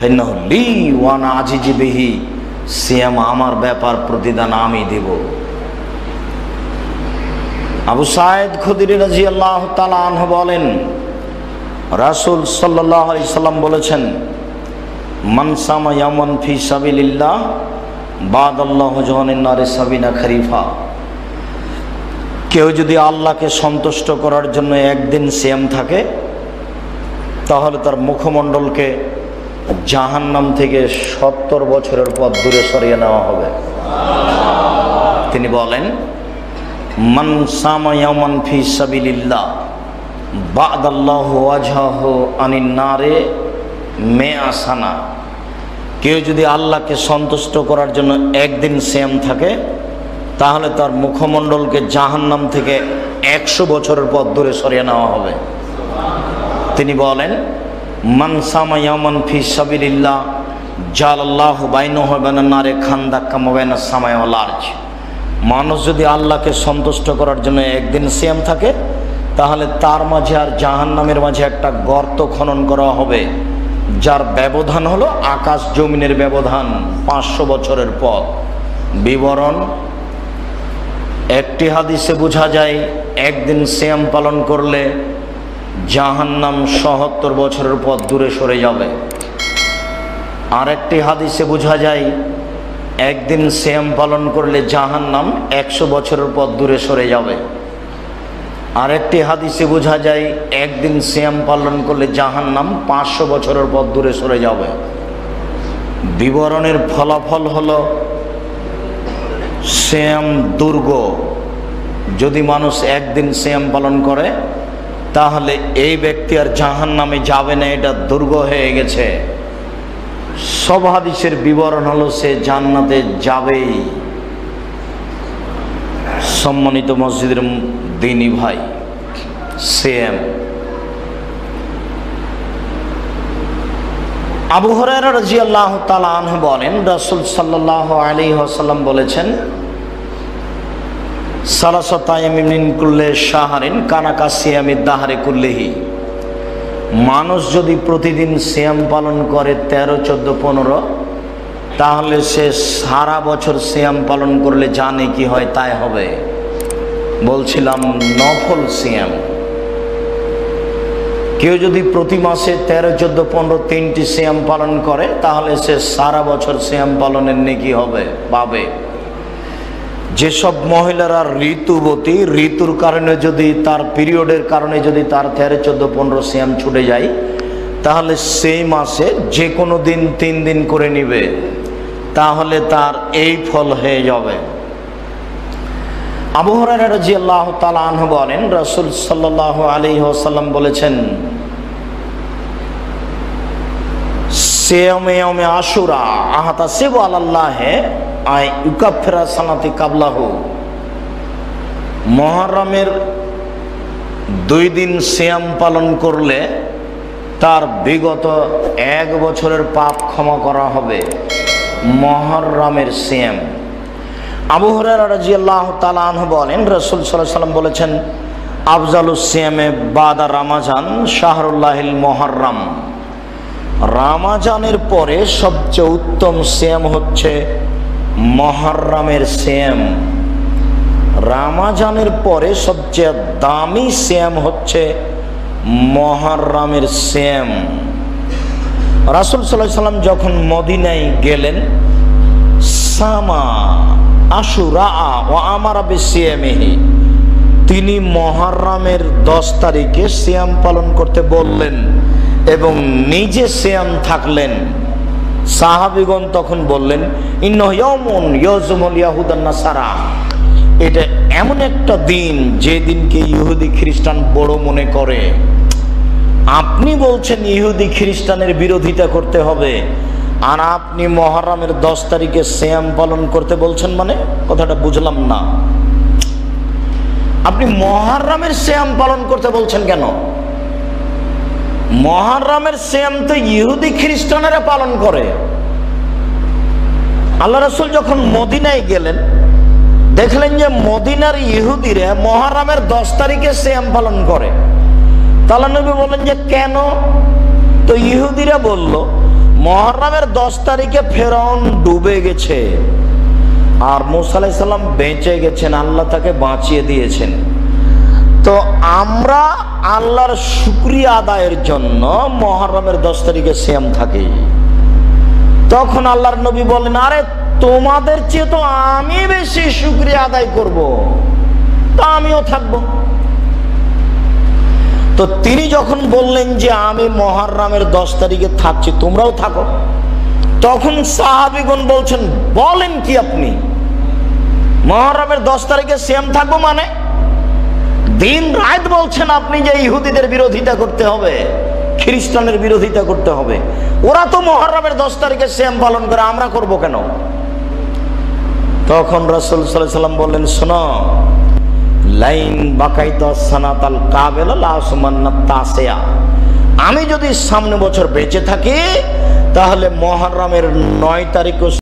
ইন্নাহু লি ওয়া আনা আজিজু বিহি, সিয়াম আমার ব্যাপার, প্রতিদান আমি দেব। আবু সাঈদ খুদরি রাদিয়াল্লাহু তাআলা আনহু বলেন, রাসূল সাল্লাল্লাহু আলাইহি সাল্লাম বলেছেন, মান সামা ইয়াওমান ফি সাবিলিল্লাহ বাদাল্লাহু জাহান্নামের নারে সাবিনা খরিফা। কেউ যদি আল্লাহকে সন্তুষ্ট করার জন্য একদিন সিয়াম থাকে, তাহলে তার মুখমণ্ডলকে জাহান্নাম থেকে 70 বছরের পথ দূরে সরিয়ে নেওয়া হবে। তিনি বলেন, মান সামা ইয়াওমান ফি সাবিলিল্লাহ বাদাল্লাহু ওয়াজহাহু আনিন নারে মিআ সানা। কেউ যদি আল্লাহকে সন্তুষ্ট করার জন্য একদিন সিয়াম থাকে, তাহলে তার মুখমণ্ডলকে জাহান্নাম থেকে 100 বছরের পথ দূরে সরিয়ে নেওয়া হবে। তিনি বলেন, মান সামা ইয়াওমান ফি সাবিলিল্লাহ জালাল্লাহু বাইনাহু ওয়া বাইনান নারে খান্দাক কামা বাইনাস সামাই ওয়াল আরজ। মানুষ যদি আল্লাহকে সন্তুষ্ট করার জন্য একদিন সিয়াম থাকে, তাহলে তার মাঝে আর জাহান্নামের মাঝে একটা গর্ত খনন করা হবে, যার ব্যবধান হলো আকাশ জমিনের ব্যবধান, 500 বছরের পথ। বিবরণ, একটি হাদিসে বোঝা যায় একদিন সিয়াম পালন করলে জাহান্নাম ৭০ বছরের পথ দূরে সরে যাবে। আরেকটি হাদিসে বোঝা যায় একদিন সিয়াম পালন করলে জাহান্নাম 100 বছরের পথ দূরে সরে যাবে। আরেকটি হাদিসে বোঝা যায় একদিন সিয়াম পালন করলে জাহান্নাম 500 বছরের পথ দূরে সরে যাবে। বিবরণের ফলাফল হলো সিয়াম দুর্গ। যদি মানুষ একদিন সিয়াম পালন করে, তাহলে এই ব্যক্তি আর জাহান্নামে যাবে না, এটা দুর্গ হয়ে গেছে। সব হাদিসের বিবরণ হলো সে জান্নাতে যাবেই। সম্মানিত মসজিদের দিনী ভাই, সিয়াম। আবু হুরায়রা রাদিয়াল্লাহু তাআলা আনহু বলেন, রাসূল সাল্লাল্লাহু আলাইহি ওয়াসাল্লাম বলেছেন, সালাসাতু আইয়ামিন মিন কুল্লি শাহরিন কানাকা সিয়ামিদ দাহরি কুল্লিহি। মানুষ যদি প্রতিদিন সিয়াম পালন করে 13, 14, 15, তাহলে সে সারা বছর সিয়াম পালন করলে জানে কি হয় তাই হবে। বলছিলাম নফল সিয়াম। কেউ যদি প্রতি মাসে 13, 14, 15 3টি সিয়াম পালন করে, তাহলে সে সারা বছর সিয়াম পালনের নেকি হবে, পাবে। যেসব মহিলারা ঋতুবতী, ঋতুর কারণে যদি তার পিরিয়ডের কারণে যদি তার 13, 14, 15 সিয়াম ছুটে যায়, তাহলে সেই মাসে যে কোনো দিন 3 দিন করে নিবে, তাহলে তার এই ফল হয়ে যাবে। আবু হুরায়রা রাদিয়াল্লাহু তাআলা আনহু বলেন, রাসূল সাল্লাল্লাহু আলাইহি ওয়াসাল্লাম বলেছেন, সিয়ামে ইয়াউমে আশুরা আহতাসিবু আলাল্লাহি আই ইউকাফিরা সানাতি কাবলাহু। মুহররমের 2 দিন সিয়াম পালন করলে তার বিগত 1 বছরের পাপ ক্ষমা করা হবে। মুহররমের সিয়াম। আবু হুরায়রা রাদিয়াল্লাহু তাআলা আনহু বলেন, রাসূল সাল্লাল্লাহু আলাইহি ওয়াসাল্লাম বলেছেন, আফজালুস সিয়ামে বাদা রমাজান শাহরুল্লাহিল মুহররম। রমাজানের পরে সবচেয়ে উত্তম সিয়াম হচ্ছে মুহররমের সিয়াম। রমাজানের পরে সবচেয়ে দামি সিয়াম হচ্ছে মুহররমের সিয়াম। রাসূল সাল্লাল্লাহু আলাইহি ওয়াসাল্লাম যখন মদিনায় গেলেন, সামা আশুরা ওয়া আমারা বিসিয়ামিহি, তিনি মুহররমের 10 তারিখে সিয়াম পালন করতে বললেন এবং নিজে সিয়াম থাকলেন। সাহাবীগণ তখন বললেন, ইন্নাহু ইয়াউমুন ইয়াজুমুল ইয়াহুদান নাসারা। এটা এমন একটা দিন যে দিনকে ইহুদি খ্রিস্টান বড় মনে করে। আপনি বলছেন ইহুদি খ্রিস্টানের বিরোধিতা করতে হবে, আর আপনি মুহররমের 10 তারিখে সিয়াম পালন করতে বলছেন, মানে কথাটা বুঝলাম না। আপনি মুহররমের সিয়াম পালন করতে বলছেন কেন? মুহররমের সিয়াম তো ইহুদি খ্রিস্টানেরা পালন করে। আল্লাহ রাসূল যখন মদিনায় গেলেন, দেখলেন যে মদিনার ইহুদিরা মুহররমের 10 তারিখে সিয়াম পালন করে। তাহলে নবী বলেন যে কেন? তো ইহুদিরা বলল মুহররমের 10 তারিখে ফেরাউন ডুবে গেছে, আর মুসা আলাইহিস সালাম বেঁচে গেছেন, আল্লাহ তাকে বাঁচিয়ে দিয়েছেন। তো আমরা আল্লাহর শুকরিয়া আদায়ের জন্য মুহররমের 10 তারিখে সিয়াম থাকি। তখন আল্লাহর নবী বলেন, আরে তোমাদের চেয়ে তো আমি বেশি শুকরিয়া আদায় করব, তা আমিও থাকবো। তো তিনি যখন বললেন যে আমি মুহররমের 10 তারিখে থাকছি, তোমরাও থাকো, তখন সাহাবীগণ বলছেন, বলেন কি আপনি, মুহররমের 10 তারিখে সিয়াম থাকবো মানে? দিন রাত বলছেন আপনি যে ইহুদিদের বিরোধিতা করতে হবে, খ্রিস্টানের বিরোধিতা করতে হবে, ওরা তো মুহররমের 10 তারিখে সিয়াম পালন করে, আমরা করব কেন? তখন রাসূল সাল্লাল্লাহু আলাইহি ওয়াসাল্লাম বললেন, শোনো, লাইন বাকাইতা সানাতাল কাবেলা লা সুমান্নাত তাসিয়া, আমি যদি সামনে বছর বেঁচে থাকি তাহলে মুহররমের 9 তারিখ